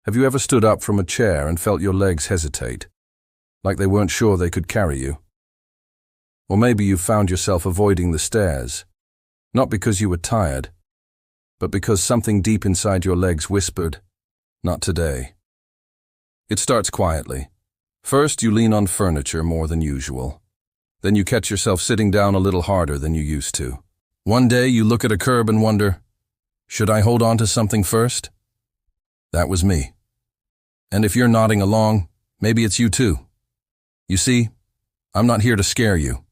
Have you ever stood up from a chair and felt your legs hesitate, like they weren't sure they could carry you? Or maybe you found yourself avoiding the stairs, not because you were tired, but because something deep inside your legs whispered, "Not today." It starts quietly. First, you lean on furniture more than usual. Then you catch yourself sitting down a little harder than you used to. One day you look at a curb and wonder, should I hold on to something first? That was me. And if you're nodding along, maybe it's you too. You see, I'm not here to scare you.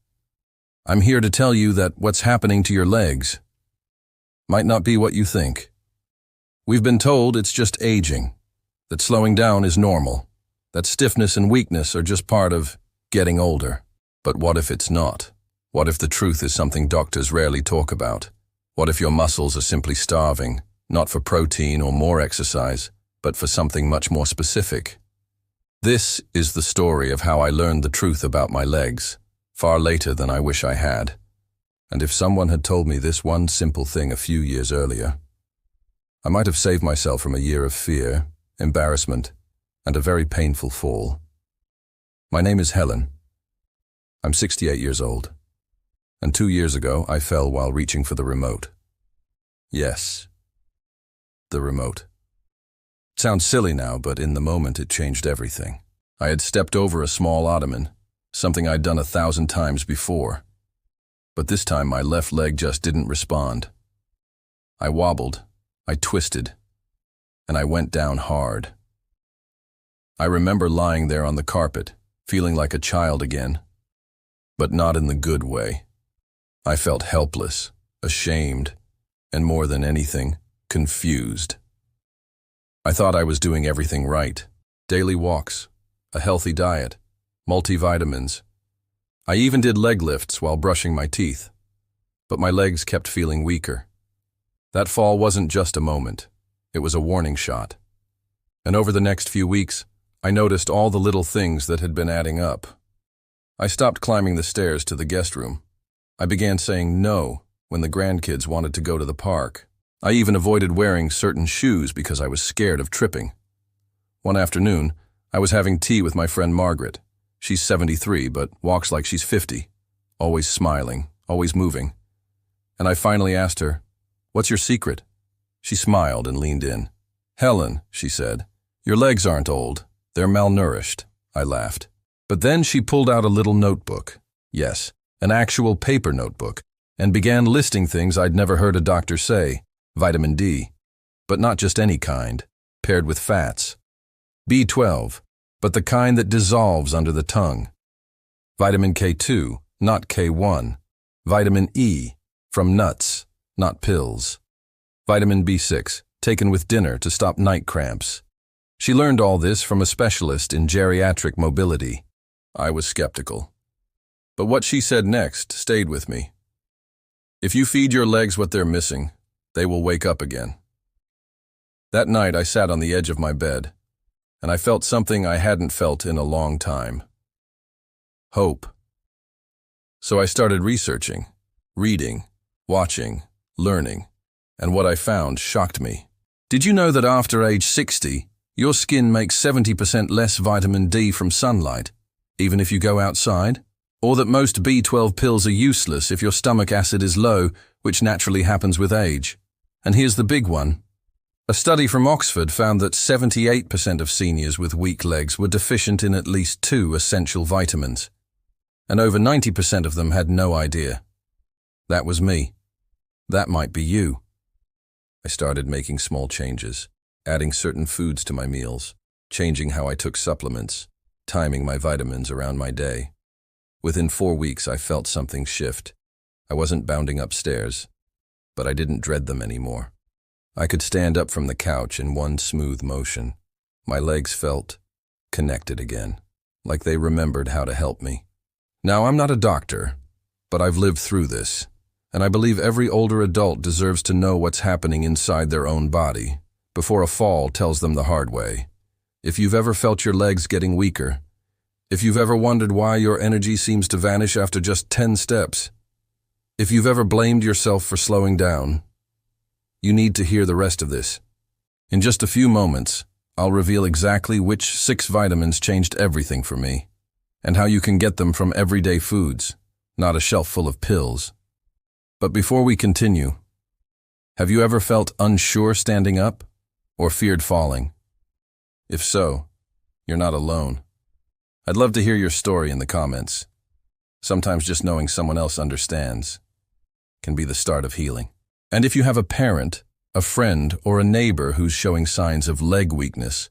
I'm here to tell you that what's happening to your legs might not be what you think. We've been told it's just aging, that slowing down is normal, that stiffness and weakness are just part of getting older. But what if it's not? What if the truth is something doctors rarely talk about? What if your muscles are simply starving, not for protein or more exercise, but for something much more specific? This is the story of how I learned the truth about my legs, far later than I wish I had. And if someone had told me this one simple thing a few years earlier, I might have saved myself from a year of fear, embarrassment, and a very painful fall. My name is Helen. I'm 68 years old, and 2 years ago I fell while reaching for the remote. Yes, the remote. It sounds silly now, but in the moment it changed everything. I had stepped over a small ottoman, something I'd done 1,000 times before. But this time my left leg just didn't respond. I wobbled, I twisted, and I went down hard. I remember lying there on the carpet, feeling like a child again, but not in the good way. I felt helpless, ashamed, and more than anything, confused. I thought I was doing everything right. Daily walks, a healthy diet, multivitamins. I even did leg lifts while brushing my teeth. But my legs kept feeling weaker. That fall wasn't just a moment. It was a warning shot. And over the next few weeks, I noticed all the little things that had been adding up. I stopped climbing the stairs to the guest room. I began saying no when the grandkids wanted to go to the park. I even avoided wearing certain shoes because I was scared of tripping. One afternoon, I was having tea with my friend Margaret. She's 73, but walks like she's 50, always smiling, always moving. And I finally asked her, "What's your secret?" She smiled and leaned in. "Helen," she said, "your legs aren't old. They're malnourished." I laughed. But then she pulled out a little notebook. Yes, an actual paper notebook, and began listing things I'd never heard a doctor say. Vitamin D, but not just any kind, paired with fats. B12, but the kind that dissolves under the tongue. Vitamin K2, not K1. Vitamin E, from nuts, not pills. Vitamin B6, taken with dinner to stop night cramps. She learned all this from a specialist in geriatric mobility. I was skeptical. But what she said next stayed with me. If you feed your legs what they're missing, they will wake up again. That night I sat on the edge of my bed, and I felt something I hadn't felt in a long time. Hope. So I started researching, reading, watching, learning, and what I found shocked me. Did you know that after age 60, your skin makes 70% less vitamin D from sunlight, even if you go outside? Or that most B12 pills are useless if your stomach acid is low, which naturally happens with age? And here's the big one. A study from Oxford found that 78% of seniors with weak legs were deficient in at least 2 essential vitamins, and over 90% of them had no idea. That was me. That might be you. I started making small changes, adding certain foods to my meals, changing how I took supplements, timing my vitamins around my day. Within 4 weeks, I felt something shift. I wasn't bounding upstairs, but I didn't dread them anymore. I could stand up from the couch in one smooth motion. My legs felt connected again, like they remembered how to help me. Now, I'm not a doctor, but I've lived through this, and I believe every older adult deserves to know what's happening inside their own body before a fall tells them the hard way. If you've ever felt your legs getting weaker, if you've ever wondered why your energy seems to vanish after just 10 steps, if you've ever blamed yourself for slowing down, you need to hear the rest of this. In just a few moments, I'll reveal exactly which 6 vitamins changed everything for me, and how you can get them from everyday foods, not a shelf full of pills. But before we continue, have you ever felt unsure standing up, or feared falling? If so, you're not alone. I'd love to hear your story in the comments. Sometimes just knowing someone else understands can be the start of healing. And if you have a parent, a friend, or a neighbor who's showing signs of leg weakness,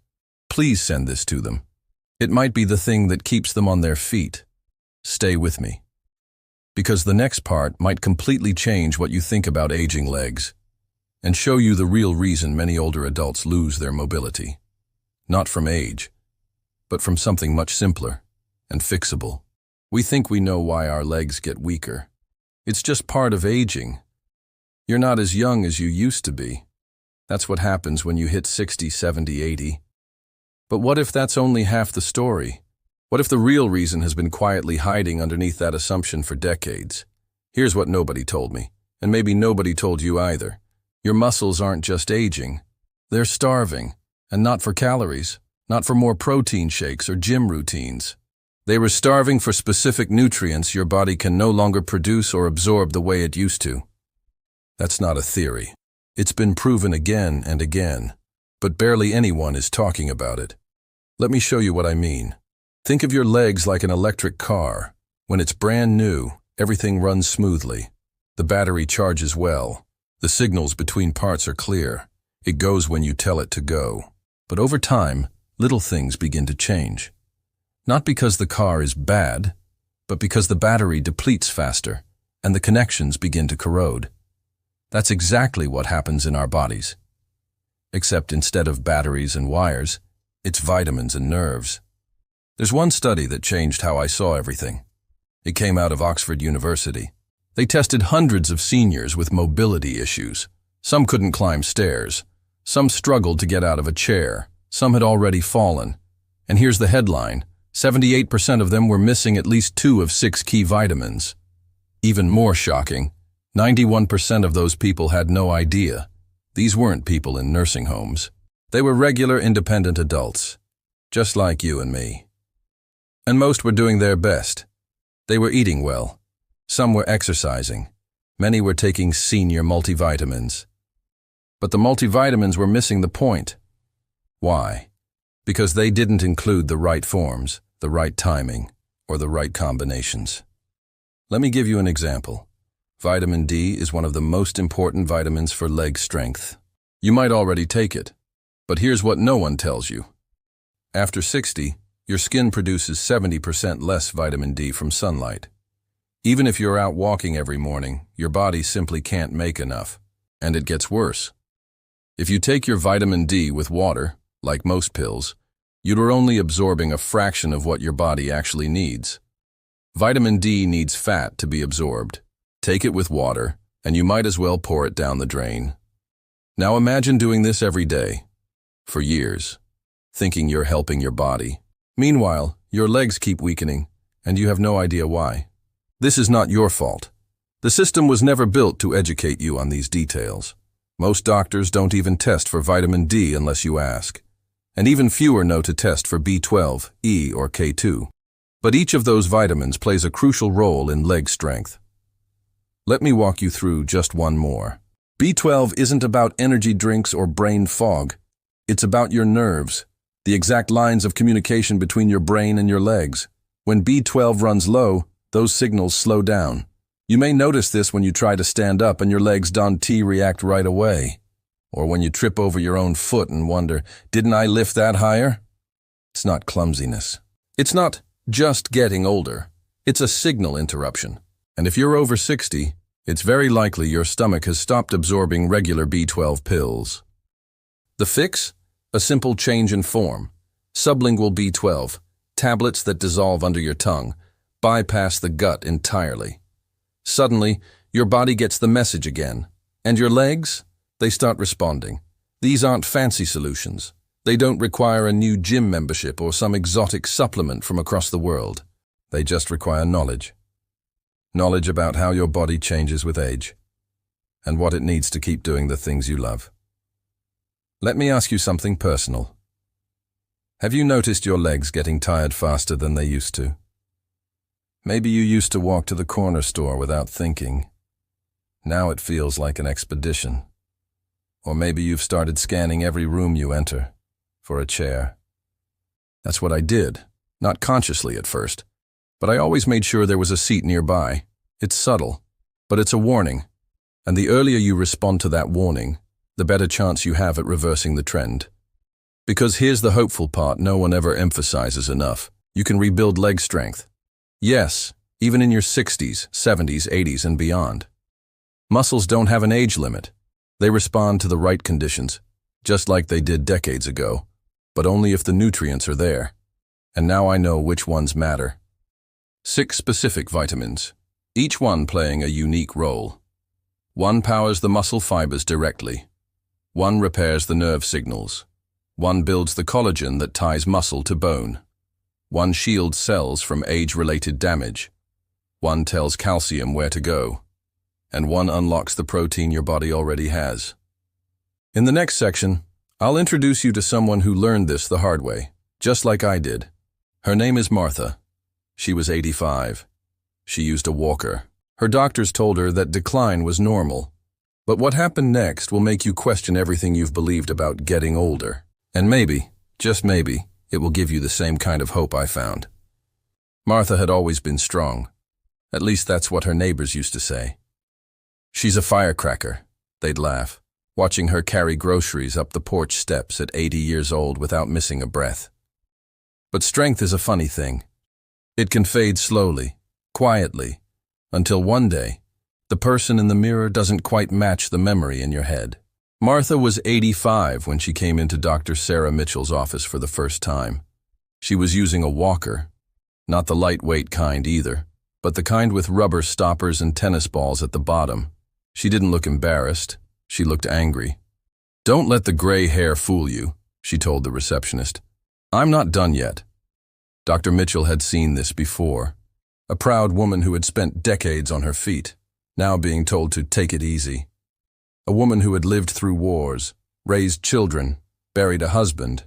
please send this to them. It might be the thing that keeps them on their feet. Stay with me, because the next part might completely change what you think about aging legs and show you the real reason many older adults lose their mobility. Not from age, but from something much simpler and fixable. We think we know why our legs get weaker. It's just part of aging. You're not as young as you used to be. That's what happens when you hit 60, 70, 80. But what if that's only half the story? What if the real reason has been quietly hiding underneath that assumption for decades? Here's what nobody told me, and maybe nobody told you either. Your muscles aren't just aging. They're starving, and not for calories, not for more protein shakes or gym routines. They were starving for specific nutrients your body can no longer produce or absorb the way it used to. That's not a theory. It's been proven again and again, but barely anyone is talking about it. Let me show you what I mean. Think of your legs like an electric car. When it's brand new, everything runs smoothly. The battery charges well. The signals between parts are clear. It goes when you tell it to go. But over time, little things begin to change. Not because the car is bad, but because the battery depletes faster and the connections begin to corrode. That's exactly what happens in our bodies. Except instead of batteries and wires, it's vitamins and nerves. There's one study that changed how I saw everything. It came out of Oxford University. They tested hundreds of seniors with mobility issues. Some couldn't climb stairs. Some struggled to get out of a chair. Some had already fallen. And here's the headline: 78% of them were missing at least 2 of 6 key vitamins. Even more shocking, 91% of those people had no idea. These weren't people in nursing homes. They were regular independent adults, just like you and me. And most were doing their best. They were eating well. Some were exercising. Many were taking senior multivitamins. But the multivitamins were missing the point. Why? Because they didn't include the right forms, the right timing, or the right combinations. Let me give you an example. Vitamin D is one of the most important vitamins for leg strength. You might already take it, but here's what no one tells you. After 60, your skin produces 70% less vitamin D from sunlight. Even if you're out walking every morning, your body simply can't make enough, and it gets worse. If you take your vitamin D with water, like most pills, you're only absorbing a fraction of what your body actually needs. Vitamin D needs fat to be absorbed. Take it with water, and you might as well pour it down the drain. Now imagine doing this every day, for years, thinking you're helping your body. Meanwhile, your legs keep weakening, and you have no idea why. This is not your fault. The system was never built to educate you on these details. Most doctors don't even test for vitamin D unless you ask. And even fewer know to test for B12, E, or K2. But each of those vitamins plays a crucial role in leg strength. Let me walk you through just one more. B12 isn't about energy drinks or brain fog. It's about your nerves, the exact lines of communication between your brain and your legs. When B12 runs low, those signals slow down. You may notice this when you try to stand up and your legs don't react right away. Or when you trip over your own foot and wonder, didn't I lift that higher? It's not clumsiness. It's not just getting older. It's a signal interruption. And if you're over 60, it's very likely your stomach has stopped absorbing regular B12 pills. The fix? A simple change in form. Sublingual B12, tablets that dissolve under your tongue, bypass the gut entirely. Suddenly, your body gets the message again. And your legs? They start responding. These aren't fancy solutions. They don't require a new gym membership or some exotic supplement from across the world. They just require knowledge. Knowledge about how your body changes with age, and what it needs to keep doing the things you love. Let me ask you something personal. Have you noticed your legs getting tired faster than they used to? Maybe you used to walk to the corner store without thinking. Now it feels like an expedition. Or maybe you've started scanning every room you enter for a chair. That's what I did, not consciously at first, but I always made sure there was a seat nearby. It's subtle, but it's a warning, and the earlier you respond to that warning, the better chance you have at reversing the trend. Because here's the hopeful part no one ever emphasizes enough. You can rebuild leg strength. Yes, even in your 60s, 70s, 80s, and beyond. Muscles don't have an age limit. They respond to the right conditions, just like they did decades ago, but only if the nutrients are there. And now I know which ones matter. 6 specific vitamins, each one playing a unique role. One powers the muscle fibers directly. One repairs the nerve signals. One builds the collagen that ties muscle to bone. One shields cells from age-related damage. One tells calcium where to go. And one unlocks the protein your body already has. In the next section, I'll introduce you to someone who learned this the hard way, just like I did. Her name is Martha. She was 85. She used a walker. Her doctors told her that decline was normal. But what happened next will make you question everything you've believed about getting older. And maybe, just maybe, it will give you the same kind of hope I found. Martha had always been strong. At least that's what her neighbors used to say. She's a firecracker, they'd laugh, watching her carry groceries up the porch steps at 80 years old without missing a breath. But strength is a funny thing. It can fade slowly, quietly, until one day, the person in the mirror doesn't quite match the memory in your head. Martha was 85 when she came into Dr. Sarah Mitchell's office for the first time. She was using a walker, not the lightweight kind either, but the kind with rubber stoppers and tennis balls at the bottom. She didn't look embarrassed. She looked angry. "Don't let the gray hair fool you," she told the receptionist. "I'm not done yet." Dr. Mitchell had seen this before. A proud woman who had spent decades on her feet, now being told to take it easy. A woman who had lived through wars, raised children, buried a husband,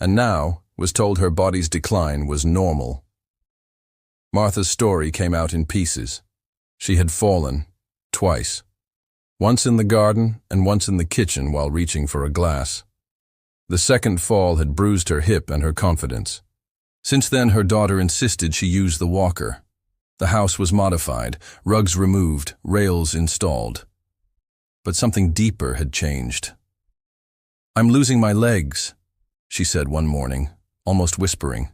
and now was told her body's decline was normal. Martha's story came out in pieces. She had fallen, twice. Once in the garden and once in the kitchen while reaching for a glass. The second fall had bruised her hip and her confidence. Since then, her daughter insisted she use the walker. The house was modified, rugs removed, rails installed. But something deeper had changed. "I'm losing my legs," she said one morning, almost whispering.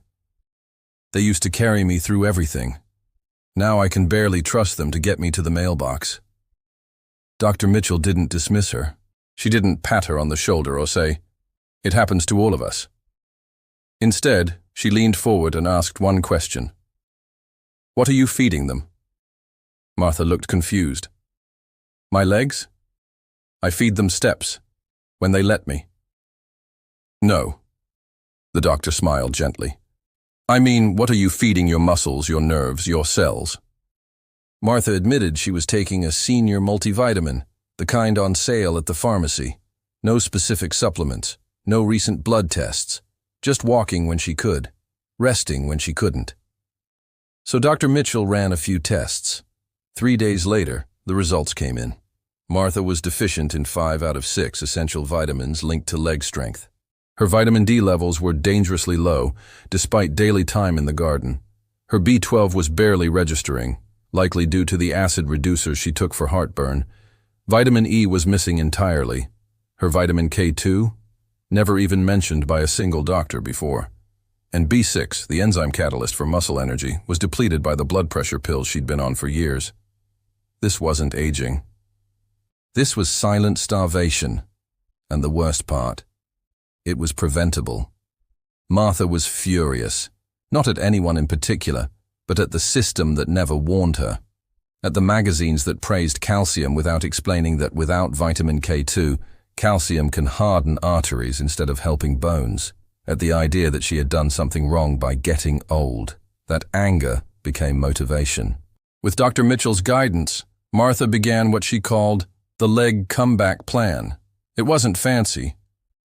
"They used to carry me through everything. Now I can barely trust them to get me to the mailbox." Dr. Mitchell didn't dismiss her. She didn't pat her on the shoulder or say, "It happens to all of us." Instead, she leaned forward and asked one question. "What are you feeding them?" Martha looked confused. "My legs? I feed them steps, when they let me." "No," the doctor smiled gently. "I mean, what are you feeding your muscles, your nerves, your cells?" Martha admitted she was taking a senior multivitamin, the kind on sale at the pharmacy. No specific supplements, no recent blood tests, just walking when she could, resting when she couldn't. So Dr. Mitchell ran a few tests. 3 days later, the results came in. Martha was deficient in 5 out of 6 essential vitamins linked to leg strength. Her vitamin D levels were dangerously low, despite daily time in the garden. Her B12 was barely registering, likely due to the acid reducers she took for heartburn. Vitamin E was missing entirely. Her vitamin K2, never even mentioned by a single doctor before. And B6, the enzyme catalyst for muscle energy, was depleted by the blood pressure pills she'd been on for years. This wasn't aging. This was silent starvation, and the worst part, it was preventable. Martha was furious, not at anyone in particular, but at the system that never warned her, at the magazines that praised calcium without explaining that without vitamin K2, calcium can harden arteries instead of helping bones, at the idea that she had done something wrong by getting old. That anger became motivation. With Dr. Mitchell's guidance, Martha began what she called the leg comeback plan. It wasn't fancy.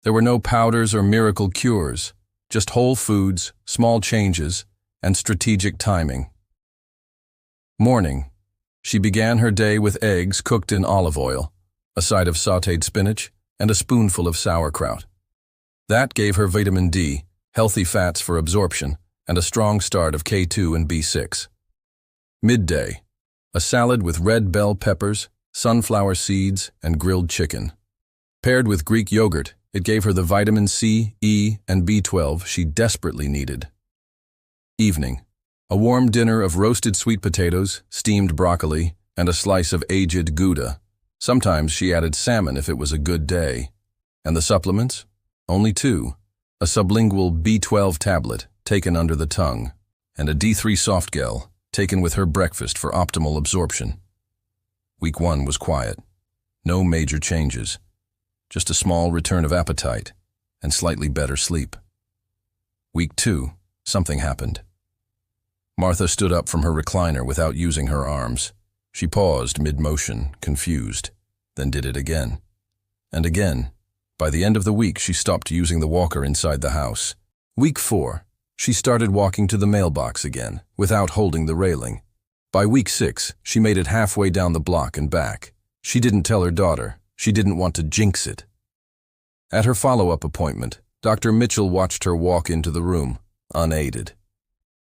There were no powders or miracle cures, just whole foods, small changes, and strategic timing. Morning. She began her day with eggs cooked in olive oil, a side of sautéed spinach, and a spoonful of sauerkraut. That gave her vitamin D, healthy fats for absorption, and a strong start of K2 and B6. Midday. A salad with red bell peppers, sunflower seeds, and grilled chicken. Paired with Greek yogurt, it gave her the vitamin C, E, and B12 she desperately needed. Evening. A warm dinner of roasted sweet potatoes, steamed broccoli, and a slice of aged Gouda. Sometimes she added salmon if it was a good day. And the supplements? Only 2. A sublingual B12 tablet, taken under the tongue, and a D3 soft gel, taken with her breakfast for optimal absorption. Week 1 was quiet. No major changes. Just a small return of appetite and slightly better sleep. Week 2, something happened. Martha stood up from her recliner without using her arms. She paused mid-motion, confused, then did it again. And again. By the end of the week, she stopped using the walker inside the house. Week 4, she started walking to the mailbox again, without holding the railing. By week 6, she made it halfway down the block and back. She didn't tell her daughter. She didn't want to jinx it. At her follow-up appointment, Dr. Mitchell watched her walk into the room, unaided.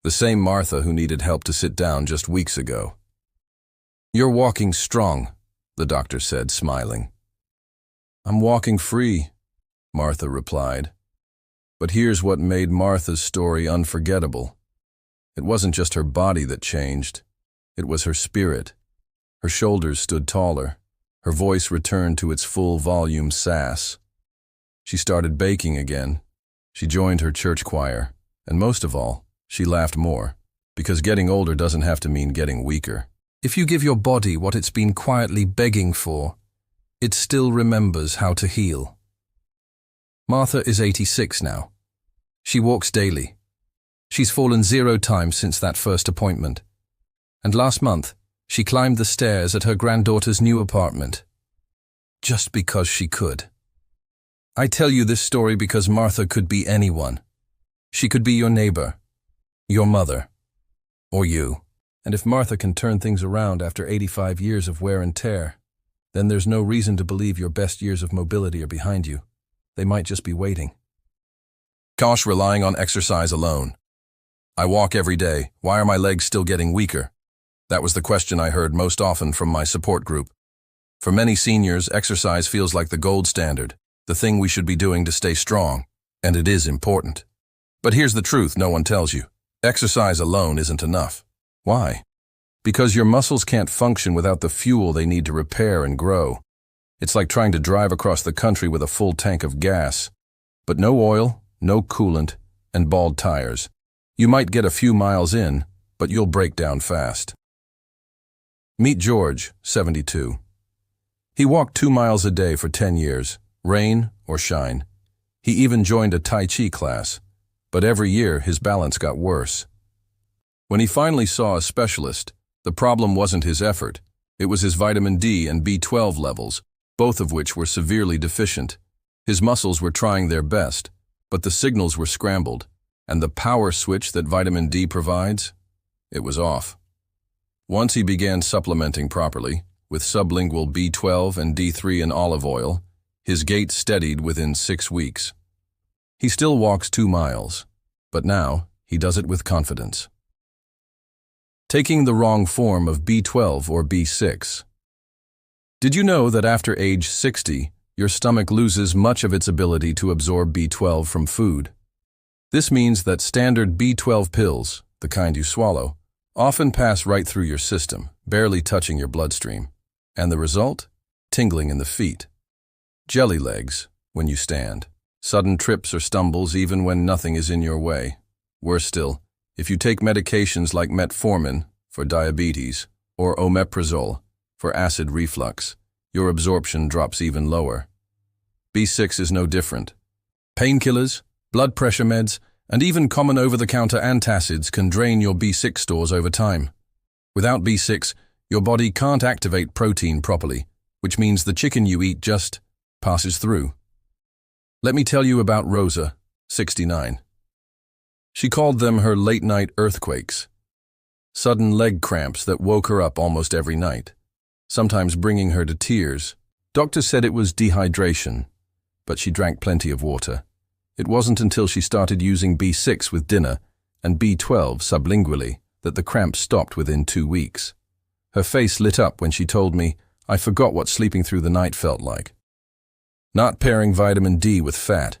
The same Martha who needed help to sit down just weeks ago. "You're walking strong," the doctor said, smiling. "I'm walking free," Martha replied. But here's what made Martha's story unforgettable. It wasn't just her body that changed. It was her spirit. Her shoulders stood taller. Her voice returned to its full volume sass. She started baking again. She joined her church choir. And most of all, she laughed more. Because getting older doesn't have to mean getting weaker. If you give your body what it's been quietly begging for, it still remembers how to heal. Martha is 86 now. She walks daily. She's fallen 0 times since that first appointment. And last month, she climbed the stairs at her granddaughter's new apartment. Just because she could. I tell you this story because Martha could be anyone. She could be your neighbor, your mother, or you. And if Martha can turn things around after 85 years of wear and tear, then there's no reason to believe your best years of mobility are behind you. They might just be waiting. Gosh, relying on exercise alone. I walk every day. Why are my legs still getting weaker? That was the question I heard most often from my support group. For many seniors, exercise feels like the gold standard, the thing we should be doing to stay strong, and it is important. But here's the truth no one tells you. Exercise alone isn't enough. Why? Because your muscles can't function without the fuel they need to repair and grow. It's like trying to drive across the country with a full tank of gas, but no oil, no coolant, and bald tires. You might get a few miles in, but you'll break down fast. Meet George, 72. He walked 2 miles a day for 10 years, rain or shine. He even joined a Tai Chi class, but every year his balance got worse. When he finally saw a specialist, the problem wasn't his effort. It was his vitamin D and B12 levels, both of which were severely deficient. His muscles were trying their best, but the signals were scrambled, and the power switch that vitamin D provides, it was off. Once he began supplementing properly, with sublingual B12 and D3 in olive oil, his gait steadied within 6 weeks. He still walks 2 miles, but now he does it with confidence. Taking the wrong form of B12 or B6. Did you know that after age 60, your stomach loses much of its ability to absorb B12 from food? This means that standard B12 pills, the kind you swallow, often pass right through your system, barely touching your bloodstream. And the result? Tingling in the feet. Jelly legs when you stand. Sudden trips or stumbles even when nothing is in your way. Worse still, if you take medications like metformin for diabetes or omeprazole for acid reflux, your absorption drops even lower. B6 is no different. Painkillers, blood pressure meds, and even common over-the-counter antacids can drain your B6 stores over time. Without B6, your body can't activate protein properly, which means the chicken you eat just passes through. Let me tell you about Rosa, 69. She called them her late-night earthquakes, sudden leg cramps that woke her up almost every night, sometimes bringing her to tears. Doctors said it was dehydration, but she drank plenty of water. It wasn't until she started using B6 with dinner and B12 sublingually that the cramps stopped within 2 weeks. Her face lit up when she told me, "I forgot what sleeping through the night felt like." Not pairing vitamin D with fat.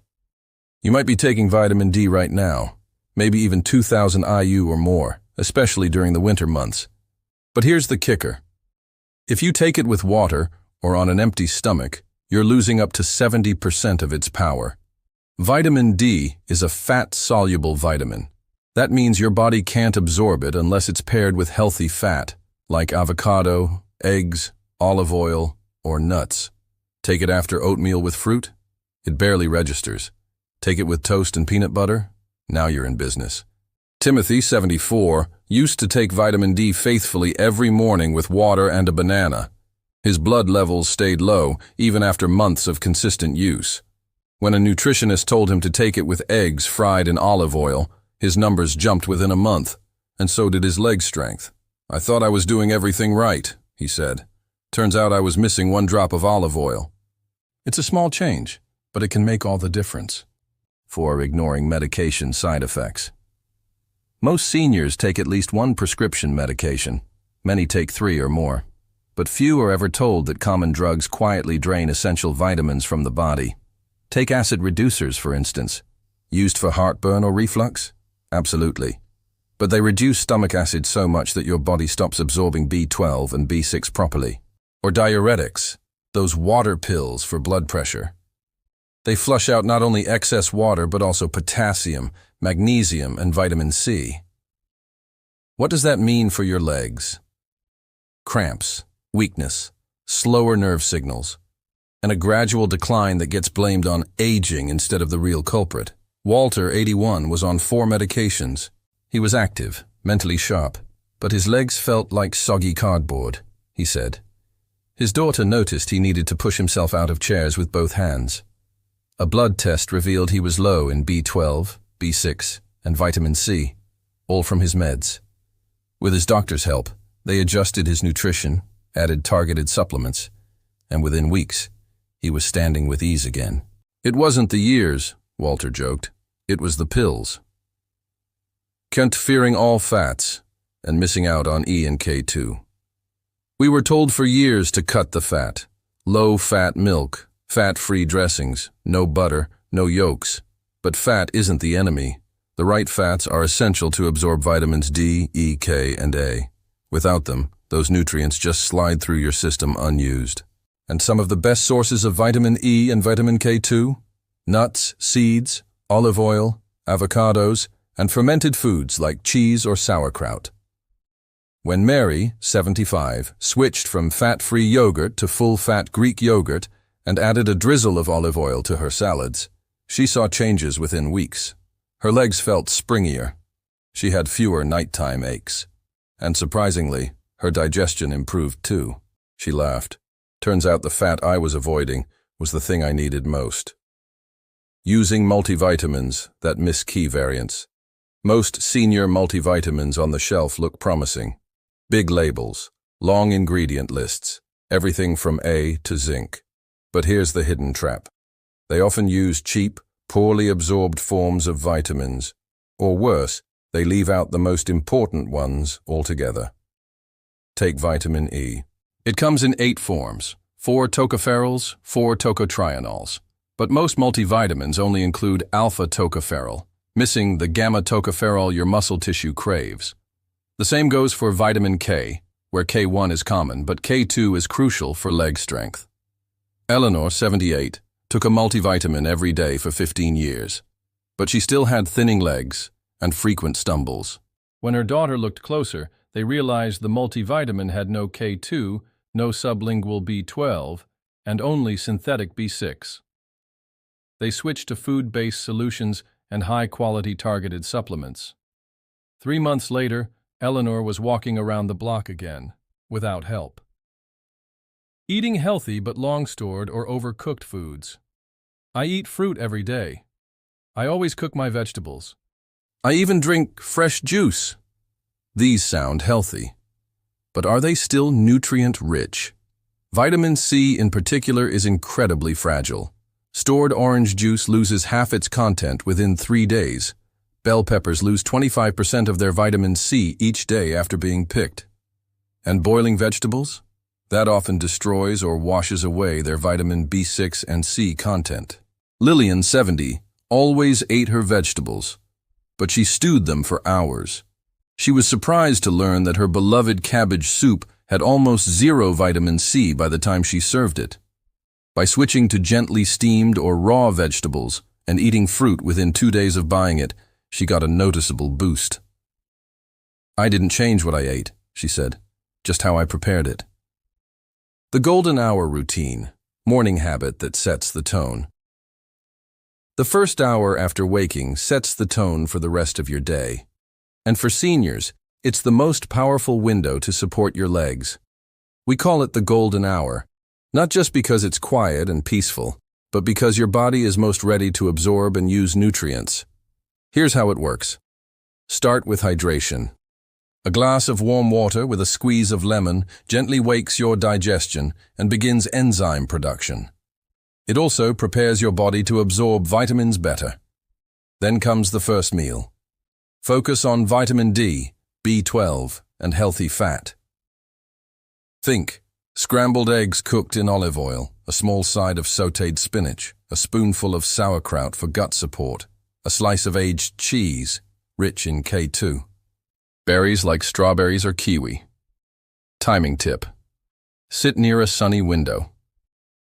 You might be taking vitamin D right now, maybe even 2,000 IU or more, especially during the winter months. But here's the kicker. If you take it with water or on an empty stomach, you're losing up to 70% of its power. Vitamin D is a fat-soluble vitamin. That means your body can't absorb it unless it's paired with healthy fat, like avocado, eggs, olive oil, or nuts. Take it after oatmeal with fruit? It barely registers. Take it with toast and peanut butter? Now you're in business. Timothy, 74, used to take vitamin D faithfully every morning with water and a banana. His blood levels stayed low, even after months of consistent use. When a nutritionist told him to take it with eggs fried in olive oil, his numbers jumped within a month, and so did his leg strength. "I thought I was doing everything right," he said. "Turns out I was missing 1 drop of olive oil." It's a small change, but it can make all the difference. For ignoring medication side effects. Most seniors take at least 1 prescription medication. Many take 3 or more. But few are ever told that common drugs quietly drain essential vitamins from the body. Take acid reducers, for instance. Used for heartburn or reflux? Absolutely. But they reduce stomach acid so much that your body stops absorbing B12 and B6 properly. Or diuretics, those water pills for blood pressure. They flush out not only excess water but also potassium, magnesium, and vitamin C. What does that mean for your legs? Cramps, weakness, slower nerve signals, and a gradual decline that gets blamed on aging instead of the real culprit. Walter, 81, was on 4 medications. He was active, mentally sharp, but his legs felt like soggy cardboard, he said. His daughter noticed he needed to push himself out of chairs with both hands. A blood test revealed he was low in B12, B6, and vitamin C, all from his meds. With his doctor's help, they adjusted his nutrition, added targeted supplements, and within weeks, he was standing with ease again. It wasn't the years, Walter joked. It was the pills. Kent fearing all fats and missing out on E and K2. We were told for years to cut the fat. Low-fat milk, fat-free dressings, no butter, no yolks. But fat isn't the enemy. The right fats are essential to absorb vitamins D, E, K, and A. Without them, those nutrients just slide through your system unused. And some of the best sources of vitamin E and vitamin K2? Nuts, seeds, olive oil, avocados, and fermented foods like cheese or sauerkraut. When Mary, 75, switched from fat-free yogurt to full-fat Greek yogurt and added a drizzle of olive oil to her salads, she saw changes within weeks. Her legs felt springier. She had fewer nighttime aches. And surprisingly, her digestion improved too. She laughed. Turns out the fat I was avoiding was the thing I needed most. Using multivitamins that miss key variants. Most senior multivitamins on the shelf look promising. Big labels, long ingredient lists, everything from A to zinc. But here's the hidden trap. They often use cheap, poorly absorbed forms of vitamins, or worse, they leave out the most important ones altogether. Take vitamin E. It comes in 8 forms, 4 tocopherols, 4 tocotrienols. But most multivitamins only include alpha tocopherol, missing the gamma tocopherol your muscle tissue craves. The same goes for vitamin K, where K1 is common, but K2 is crucial for leg strength. Eleanor, 78, took a multivitamin every day for 15 years, but she still had thinning legs and frequent stumbles. When her daughter looked closer, they realized the multivitamin had no K2, no sublingual B12, and only synthetic B6. They switched to food-based solutions and high-quality targeted supplements. 3 months later, Eleanor was walking around the block again, without help. Eating healthy but long-stored or overcooked foods. I eat fruit every day. I always cook my vegetables. I even drink fresh juice. These sound healthy. But are they still nutrient-rich? Vitamin C in particular is incredibly fragile. Stored orange juice loses half its content within 3 days. Bell peppers lose 25% of their vitamin C each day after being picked. And boiling vegetables? That often destroys or washes away their vitamin B6 and C content. Lillian, 70, always ate her vegetables, but she stewed them for hours. She was surprised to learn that her beloved cabbage soup had almost zero vitamin C by the time she served it. By switching to gently steamed or raw vegetables and eating fruit within 2 days of buying it, she got a noticeable boost. I didn't change what I ate, she said, just how I prepared it. The golden hour routine, morning habit that sets the tone. The first hour after waking sets the tone for the rest of your day. And for seniors, it's the most powerful window to support your legs. We call it the golden hour, not just because it's quiet and peaceful, but because your body is most ready to absorb and use nutrients. Here's how it works. Start with hydration. A glass of warm water with a squeeze of lemon gently wakes your digestion and begins enzyme production. It also prepares your body to absorb vitamins better. Then comes the first meal. Focus on vitamin D, B12, and healthy fat. Think scrambled eggs cooked in olive oil, a small side of sautéed spinach, a spoonful of sauerkraut for gut support, a slice of aged cheese, rich in K2. Berries like strawberries or kiwi. Timing tip. Sit near a sunny window.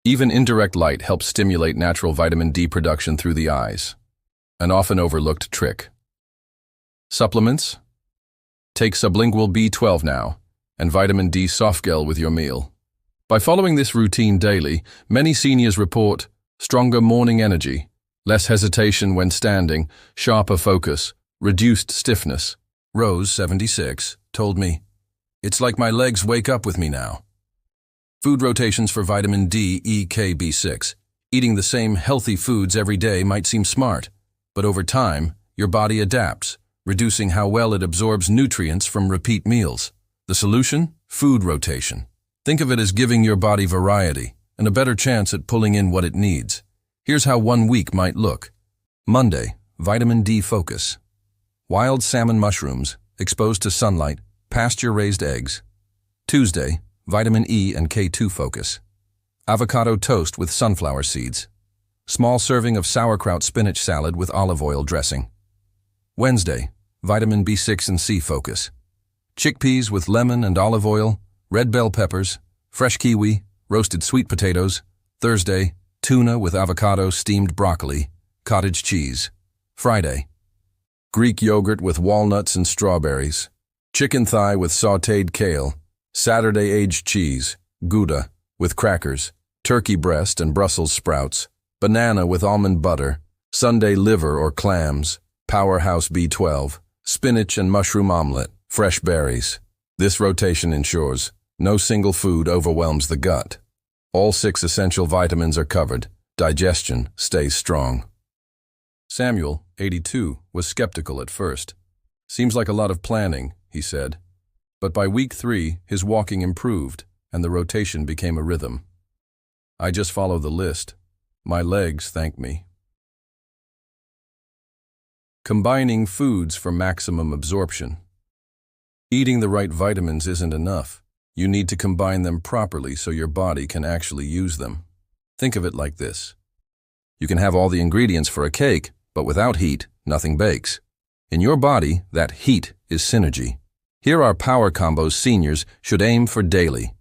Even indirect light helps stimulate natural vitamin D production through the eyes, an often overlooked trick. Supplements? Take sublingual B12 now, and vitamin D softgel with your meal. By following this routine daily, many seniors report stronger morning energy, less hesitation when standing, sharper focus, reduced stiffness. Rose, 76, told me, "It's like my legs wake up with me now." Food rotations for vitamin D, E, K, B6. Eating the same healthy foods every day might seem smart, but over time, your body adapts, reducing how well it absorbs nutrients from repeat meals. The solution? Food rotation. Think of it as giving your body variety and a better chance at pulling in what it needs. Here's how 1 week might look. Monday, vitamin D focus. Wild salmon mushrooms, exposed to sunlight, pasture-raised eggs. Tuesday, vitamin E and K2 focus. Avocado toast with sunflower seeds. Small serving of sauerkraut spinach salad with olive oil dressing. Wednesday, vitamin B6 and C focus. Chickpeas with lemon and olive oil, red bell peppers, fresh kiwi, roasted sweet potatoes. Thursday, tuna with avocado, steamed broccoli, cottage cheese. Friday, Greek yogurt with walnuts and strawberries. Chicken thigh with sautéed kale. Saturday aged cheese, Gouda, with crackers, turkey breast and Brussels sprouts, banana with almond butter, Sunday liver or clams, powerhouse B12, spinach and mushroom omelet, fresh berries. This rotation ensures no single food overwhelms the gut. All 6 essential vitamins are covered. Digestion stays strong. Samuel, 82, was skeptical at first. "Seems like a lot of planning," he said. But by week 3, his walking improved, and the rotation became a rhythm. "I just follow the list. My legs thank me." Combining foods for maximum absorption. Eating the right vitamins isn't enough. You need to combine them properly so your body can actually use them. Think of it like this. You can have all the ingredients for a cake, but without heat, nothing bakes. In your body, that heat is synergy. Here are power combos seniors should aim for daily.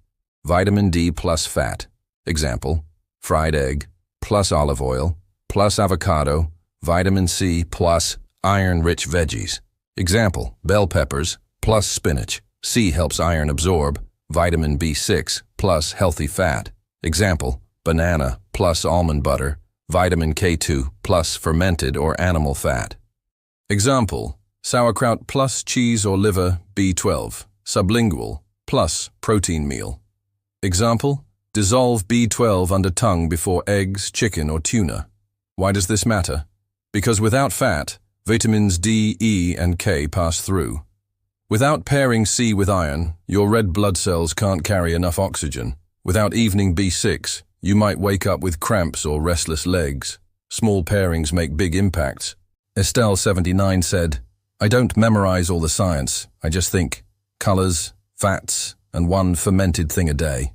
Vitamin D plus fat. Example, fried egg plus olive oil plus avocado, vitamin C plus iron-rich veggies. Example, bell peppers plus spinach. C helps iron absorb. Vitamin B6 plus healthy fat. Example, banana plus almond butter. Vitamin K2 plus fermented or animal fat. Example, sauerkraut plus cheese or liver, B12, sublingual, plus protein meal. Example, dissolve B12 under tongue before eggs, chicken, or tuna. Why does this matter? Because without fat, Vitamins D, E, and K pass through. Without pairing C with iron, your red blood cells can't carry enough oxygen. Without evening B6, you might wake up with cramps or restless legs. Small pairings make big impacts. Estelle, 79, said, "I don't memorize all the science. I just think colors, fats, and one fermented thing a day.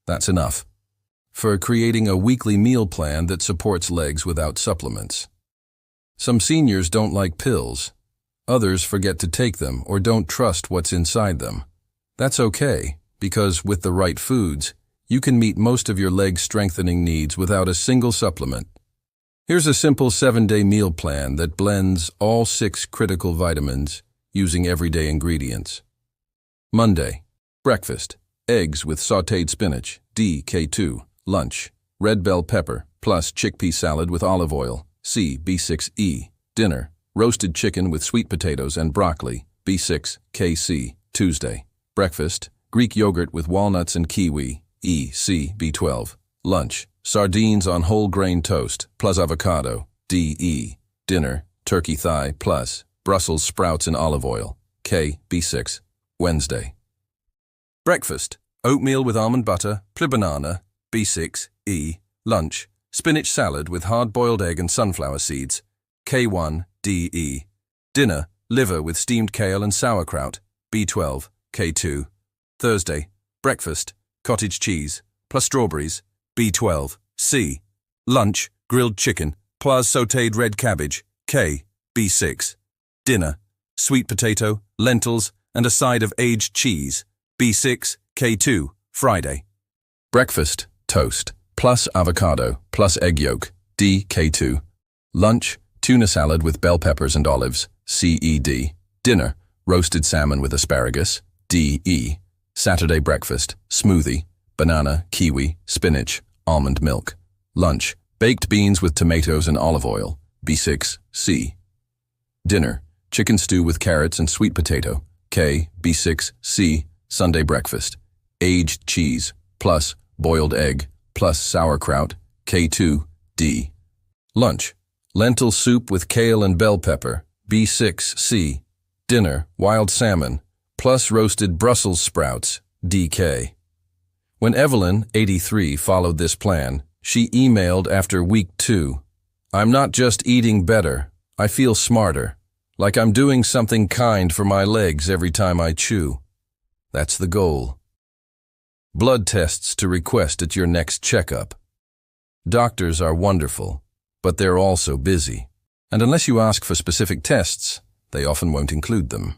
That's enough." For creating a weekly meal plan that supports legs without supplements. Some seniors don't like pills. Others forget to take them or don't trust what's inside them. That's okay, because with the right foods, you can meet most of your leg strengthening needs without a single supplement. Here's a simple 7-day meal plan that blends all 6 critical vitamins using everyday ingredients. Monday, breakfast, eggs with sautéed spinach, D, K2. Lunch, red bell pepper plus chickpea salad with olive oil, C, B6E. Dinner, roasted chicken with sweet potatoes and broccoli, B6, KC. Tuesday, breakfast, Greek yogurt with walnuts and kiwi, E, C, B12. Lunch, sardines on whole grain toast plus avocado, D, E. Dinner, turkey thigh plus Brussels sprouts in olive oil, K, B6. Wednesday, breakfast, oatmeal with almond butter, plus banana, B6, E. Lunch, spinach salad with hard-boiled egg and sunflower seeds, K1, D, E. Dinner, liver with steamed kale and sauerkraut, B12, K2. Thursday, breakfast, cottage cheese, plus strawberries, B12, C. Lunch, grilled chicken, plus sautéed red cabbage, K, B6. Dinner, sweet potato, lentils, and a side of aged cheese, B6, K2, Friday. Breakfast, toast, plus avocado, plus egg yolk, D, K2. Lunch, tuna salad with bell peppers and olives, CED. Dinner, roasted salmon with asparagus, DE. Saturday breakfast, smoothie, banana, kiwi, spinach, almond milk. Lunch, baked beans with tomatoes and olive oil, B6, C. Dinner, chicken stew with carrots and sweet potato, K, B6, C. Sunday breakfast, aged cheese, plus boiled egg, plus sauerkraut, K2, D. Lunch, lentil soup with kale and bell pepper, B6, C. Dinner, wild salmon, plus roasted Brussels sprouts, DK. When Evelyn, 83, followed this plan, she emailed after week 2, "I'm not just eating better, I feel smarter, like I'm doing something kind for my legs every time I chew." That's the goal. Blood tests to request at your next checkup. Doctors are wonderful, but they're also busy. And unless you ask for specific tests, they often won't include them.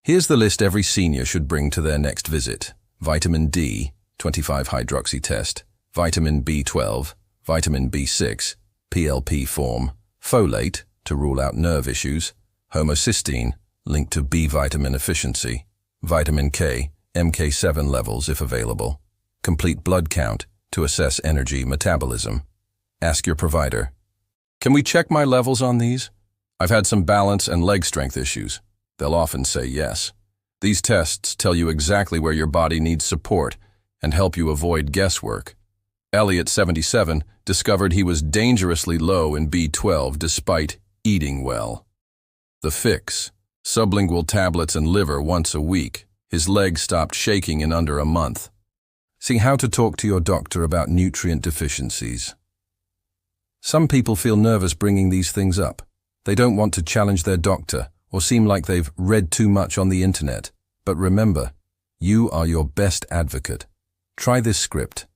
Here's the list every senior should bring to their next visit. Vitamin D, 25-hydroxy test, vitamin B12, vitamin B6, PLP form, folate, to rule out nerve issues, homocysteine, linked to B vitamin efficiency, vitamin K, MK7 levels if available, complete blood count to assess energy metabolism. Ask your provider, "Can we check my levels on these? I've had some balance and leg strength issues." They'll often say yes. These tests tell you exactly where your body needs support and help you avoid guesswork. Elliot, 77, discovered he was dangerously low in B12 despite eating well. The fix: sublingual tablets and liver once a week. His legs stopped shaking in under a month. See how to talk to your doctor about nutrient deficiencies. Some people feel nervous bringing these things up. They don't want to challenge their doctor or seem like they've read too much on the internet. But remember, you are your best advocate. Try this script.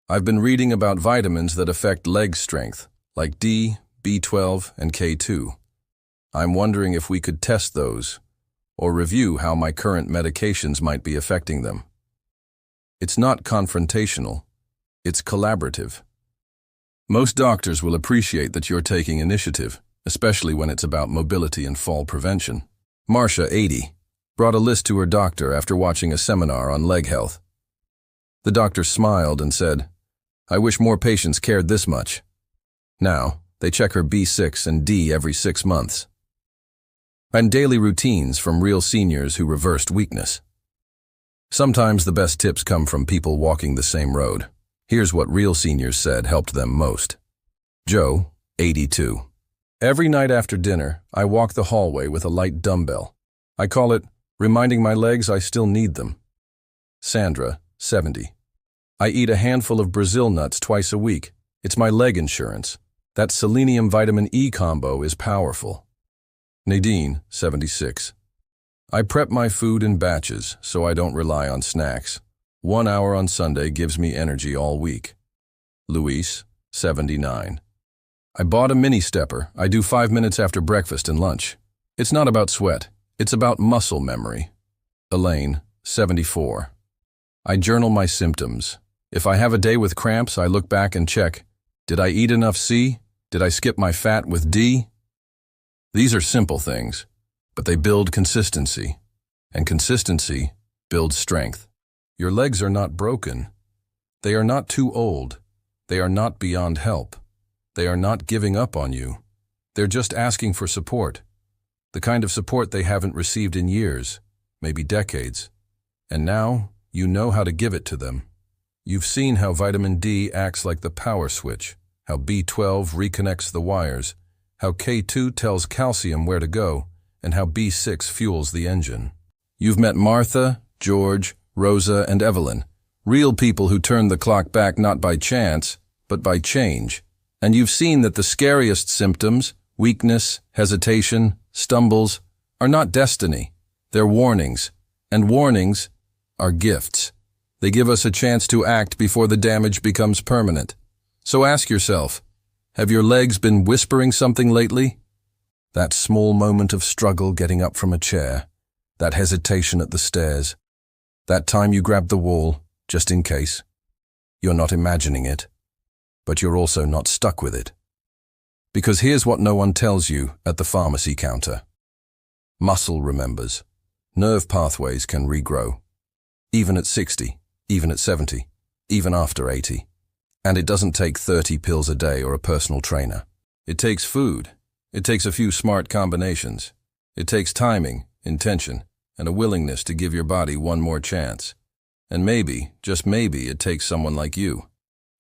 "I've been reading about vitamins that affect leg strength, like D, B12, and K2. I'm wondering if we could test those, or review how my current medications might be affecting them." It's not confrontational, it's collaborative. Most doctors will appreciate that you're taking initiative, especially when it's about mobility and fall prevention. Marcia, 80, brought a list to her doctor after watching a seminar on leg health. The doctor smiled and said, "I wish more patients cared this much." Now, they check her B6 and D every 6 months. And daily routines from real seniors who reversed weakness. Sometimes the best tips come from people walking the same road. Here's what real seniors said helped them most. Joe, 82. Every night after dinner, I walk the hallway with a light dumbbell. I call it reminding my legs I still need them. Sandra, 70. I eat a handful of Brazil nuts twice a week. It's my leg insurance. That selenium vitamin E combo is powerful. Nadine, 76. I prep my food in batches so I don't rely on snacks. 1 hour on Sunday gives me energy all week. Luis, 79. I bought a mini stepper. I do 5 minutes after breakfast and lunch. It's not about sweat. It's about muscle memory. Elaine, 74. I journal my symptoms. If I have a day with cramps, I look back and check, did I eat enough C? Did I skip my fat with D? These are simple things, but they build consistency, and consistency builds strength. Your legs are not broken. They are not too old. They are not beyond help. They are not giving up on you. They're just asking for support, the kind of support they haven't received in years, maybe decades. And now, you know how to give it to them. You've seen how vitamin D acts like the power switch, how B12 reconnects the wires, how K2 tells calcium where to go, and how B6 fuels the engine. You've met Martha, George, Rosa, and Evelyn, real people who turned the clock back not by chance, but by change. And you've seen that the scariest symptoms, weakness, hesitation, stumbles, are not destiny. They're warnings, and warnings are gifts. They give us a chance to act before the damage becomes permanent. So ask yourself, have your legs been whispering something lately? That small moment of struggle getting up from a chair, that hesitation at the stairs, that time you grabbed the wall, just in case. You're not imagining it, but you're also not stuck with it. Because here's what no one tells you at the pharmacy counter. Muscle remembers. Nerve pathways can regrow. Even at 60, even at 70, even after 80. And it doesn't take 30 pills a day or a personal trainer. It takes food. It takes a few smart combinations. It takes timing, intention, and a willingness to give your body one more chance. And maybe, just maybe, it takes someone like you.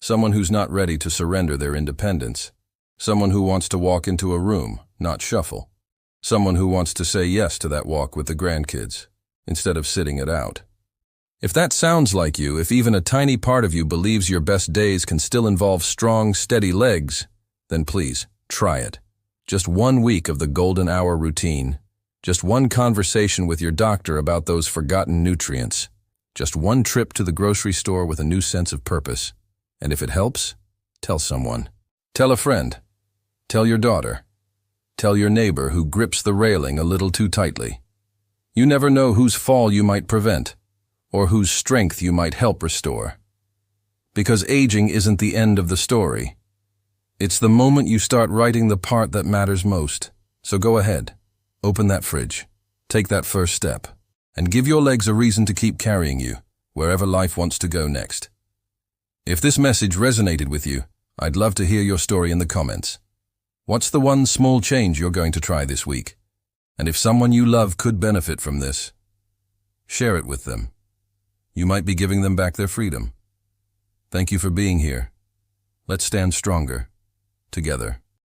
Someone who's not ready to surrender their independence. Someone who wants to walk into a room, not shuffle. Someone who wants to say yes to that walk with the grandkids, instead of sitting it out. If that sounds like you, if even a tiny part of you believes your best days can still involve strong, steady legs, then please, try it. Just 1 week of the golden hour routine. Just one conversation with your doctor about those forgotten nutrients. Just one trip to the grocery store with a new sense of purpose. And if it helps, tell someone. Tell a friend. Tell your daughter. Tell your neighbor who grips the railing a little too tightly. You never know whose fall you might prevent, or whose strength you might help restore. Because aging isn't the end of the story. It's the moment you start writing the part that matters most. So go ahead, open that fridge, take that first step, and give your legs a reason to keep carrying you, wherever life wants to go next. If this message resonated with you, I'd love to hear your story in the comments. What's the one small change you're going to try this week? And if someone you love could benefit from this, share it with them. You might be giving them back their freedom. Thank you for being here. Let's stand stronger, together.